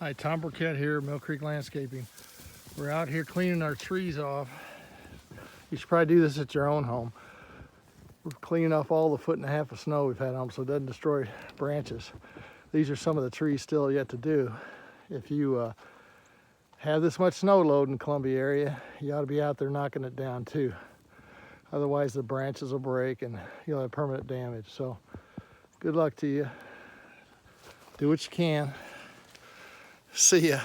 Hi, Tom Burkett here, Mill Creek Landscaping. We're out here cleaning our trees off. You should probably do this at your own home. We're cleaning off all the 1.5 foot of snow we've had on them so it doesn't destroy branches. These are some of the trees still yet to do. If you have this much snow load in the Columbia area, you ought to be out there knocking it down too. Otherwise the branches will break and you'll have permanent damage. So good luck to you. Do what you can. See ya.